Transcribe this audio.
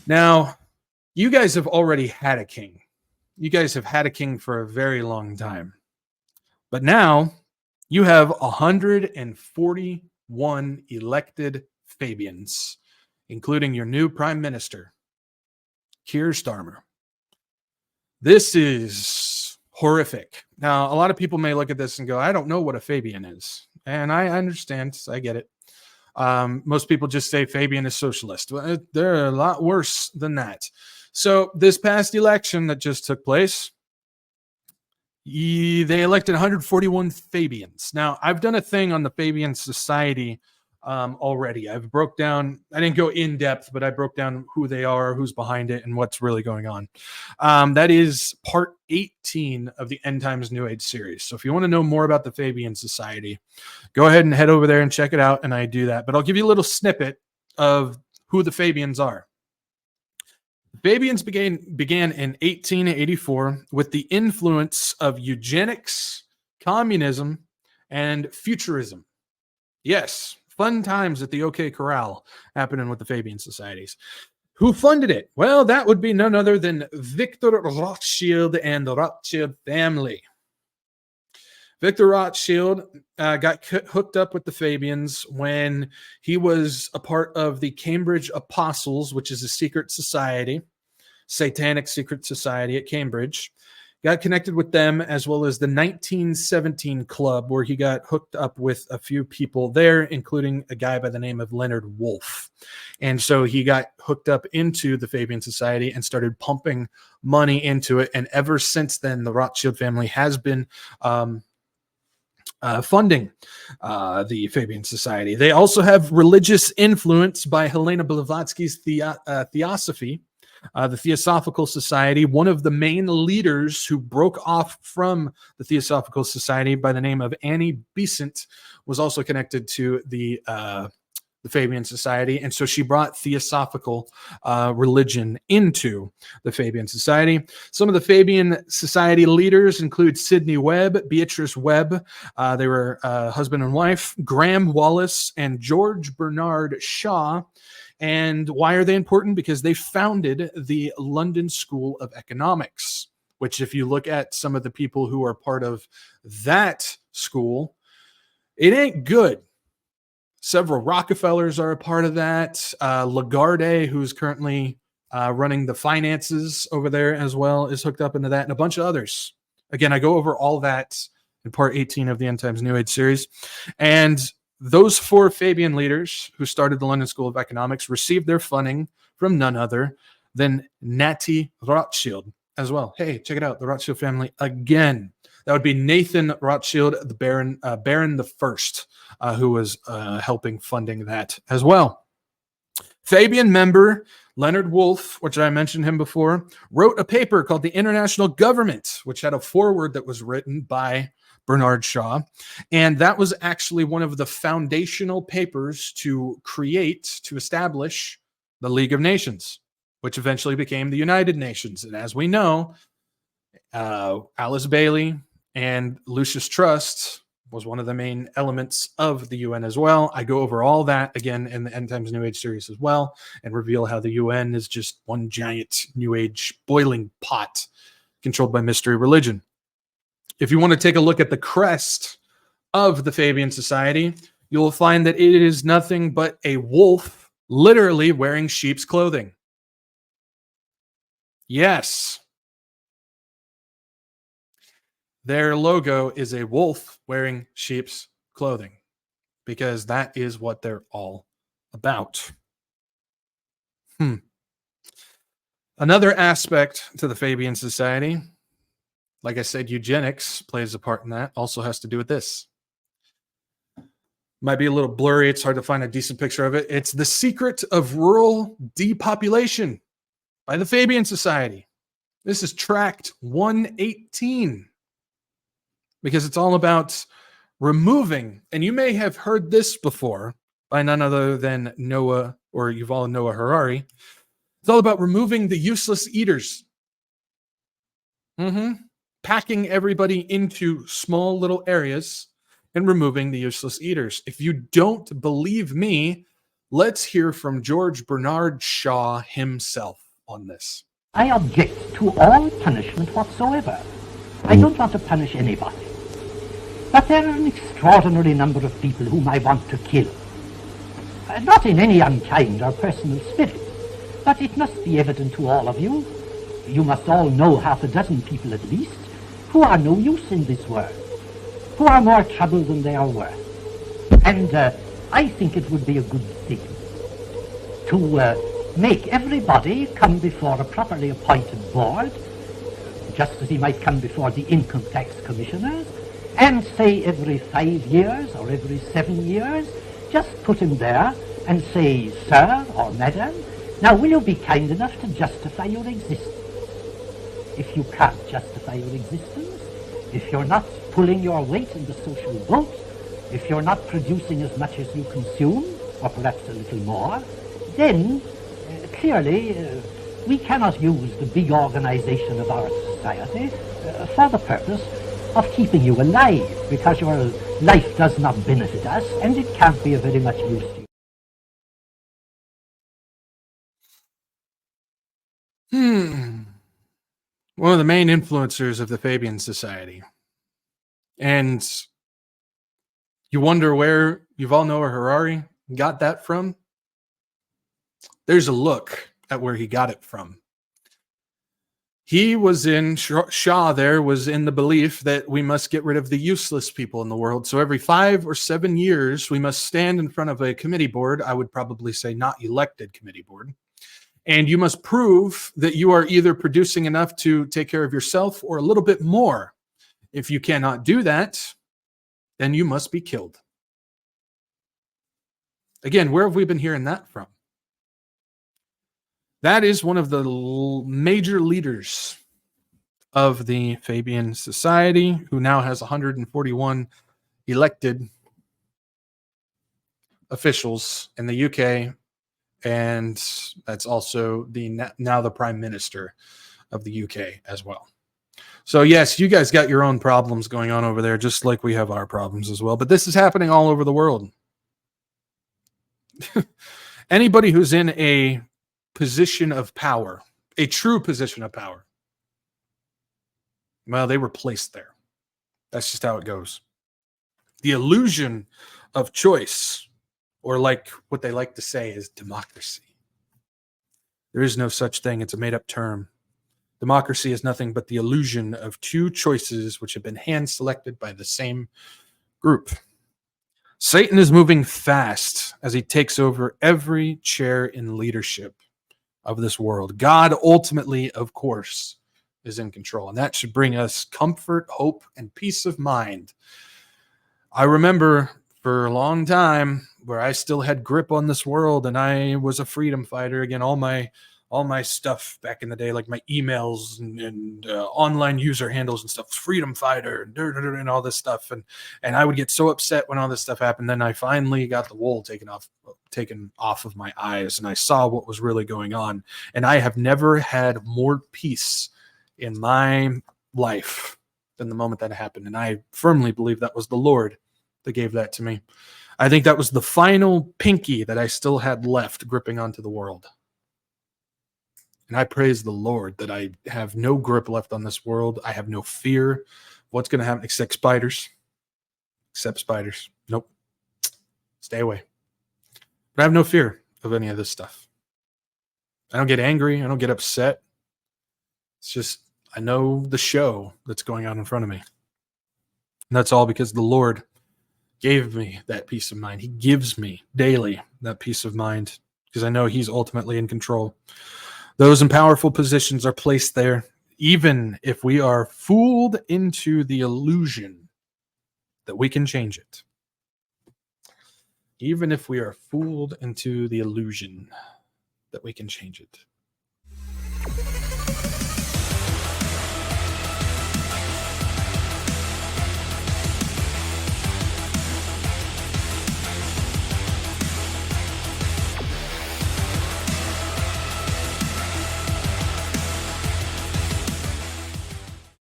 Now, you guys have already had a king. You guys have had a king for a very long time. But now you have 141 elected Fabians, including your new Prime Minister, Keir Starmer. This is horrific. Now, a lot of people may look at this and go, I don't know what a Fabian is. And I understand. I get it. Most people just say Fabian is socialist. Well, they're a lot worse than that. So this past election that just took place, they elected 141 Fabians. Now, I've done a thing on the Fabian Society already. I didn't go in depth, but I broke down who they are, who's behind it, and what's really going on. That is part 18 of the End Times New Age series. So if you want to know more about the Fabian Society, go ahead and head over there and check it out, and I do that. But I'll give you a little snippet of who the Fabians are. The Fabians began in 1884 with the influence of eugenics, communism, and futurism. Yes, fun times at the OK Corral happening with the Fabian Societies. Who funded it? Well, that would be none other than Victor Rothschild and the Rothschild family. Victor Rothschild got hooked up with the Fabians when he was a part of the Cambridge Apostles, which is a secret society, satanic secret society at Cambridge. Got connected with them, as well as the 1917 Club, where he got hooked up with a few people there, including a guy by the name of Leonard Wolf. And so he got hooked up into the Fabian Society and started pumping money into it. And ever since then, the Rothschild family has been funding the Fabian Society. They also have religious influence by Helena Blavatsky's Theosophy. The Theosophical Society, one of the main leaders who broke off from the Theosophical Society by the name of Annie Besant, was also connected to the Fabian Society. And so she brought Theosophical religion into the Fabian Society. Some of the Fabian Society leaders include Sidney Webb, Beatrice Webb. They were husband and wife, Graham Wallace, and George Bernard Shaw. And why are they important? Because they founded the London School of Economics, which, if you look at some of the people who are part of that school, it ain't good. Several Rockefellers are a part of that. Lagarde, who's currently running the finances over there as well, is hooked up into that, and a bunch of others. Again, I go over all that in part 18 of the End Times New Age series. And those four Fabian leaders who started the London School of Economics received their funding from none other than Natty Rothschild as well. Hey, check it out. The Rothschild family again. That would be Nathan Rothschild, the Baron the First, who was helping funding that as well. Fabian member Leonard Wolf, which I mentioned him before, wrote a paper called The International Government, which had a foreword that was written by Bernard Shaw. And that was actually one of the foundational papers to establish the League of Nations, which eventually became the United Nations. And as we know, Alice Bailey and Lucius Trust was one of the main elements of the UN as well. I go over all that again in the End Times New Age series as well, and reveal how the UN is just one giant New Age boiling pot controlled by mystery religion. If you want to take a look at the crest of the Fabian Society, you'll find that it is nothing but a wolf literally wearing sheep's clothing. Yes. Their logo is a wolf wearing sheep's clothing, because that is what they're all about. Another aspect to the Fabian Society, like I said, eugenics plays a part in that, also has to do with this. Might be a little blurry. It's hard to find a decent picture of it. It's The Secret of Rural Depopulation by the Fabian Society. This is tract 118, because it's all about removing, and you may have heard this before by none other than Noah or Yuval Noah Harari. It's all about removing the useless eaters. packing everybody into small little areas and removing the useless eaters. If you don't believe me, let's hear from George Bernard Shaw himself on this. I object to all punishment whatsoever. I don't want to punish anybody. But there are an extraordinary number of people whom I want to kill. Not in any unkind or personal spirit, but it must be evident to all of you. You must all know half a dozen people at least who are no use in this world, who are more trouble than they are worth. And I think it would be a good thing to make everybody come before a properly appointed board, just as he might come before the income tax commissioners, and say every 5 years or every 7 years, just put him there and say, sir or madam, now will you be kind enough to justify your existence? If you can't justify your existence, if you're not pulling your weight in the social vote, if you're not producing as much as you consume, or perhaps a little more, then clearly we cannot use the big organization of our society for the purpose of keeping you alive, because your life does not benefit us and it can't be of very much use to you. One of the main influencers of the Fabian Society. And you wonder where Yuval Noah Harari got that from? There's a look at where he got it from. He was in, Shaw there was in the belief that we must get rid of the useless people in the world. So every 5 or 7 years, we must stand in front of a committee board. I would probably say not elected committee board. And you must prove that you are either producing enough to take care of yourself or a little bit more. If you cannot do that, then you must be killed. Again, where have we been hearing that from? That is one of the major leaders of the Fabian Society, who now has 141 elected officials in the UK, and that's also now the Prime Minister of the UK as well. So yes, you guys got your own problems going on over there, just like we have our problems as well. But this is happening all over the world. Anybody who's in a position of power, a true position of power, well, they were placed there. That's just how it goes. The illusion of choice, or like what they like to say is democracy. There is no such thing. It's a made-up term. Democracy is nothing but the illusion of two choices which have been hand-selected by the same group. Satan is moving fast as he takes over every chair in leadership of this world. God ultimately, of course, is in control, and that should bring us comfort, hope, and peace of mind. I remember for a long time where I still had grip on this world, and I was a freedom fighter. Again, all my stuff back in the day, like my emails and online user handles and stuff, freedom fighter and all this stuff. And I would get so upset when all this stuff happened. Then I finally got the wool taken off of my eyes, and I saw what was really going on. And I have never had more peace in my life than the moment that happened. And I firmly believe that was the Lord that gave that to me. I think that was the final pinky that I still had left gripping onto the world. And I praise the Lord that I have no grip left on this world. I have no fear of what's going to happen except spiders. Nope. Stay away. But I have no fear of any of this stuff. I don't get angry. I don't get upset. It's just, I know the show that's going on in front of me. And that's all because the Lord gave me that peace of mind. He gives me daily that peace of mind because I know He's ultimately in control. Those in powerful positions are placed there, even if we are fooled into the illusion that we can change it. Even if we are fooled into the illusion that we can change it.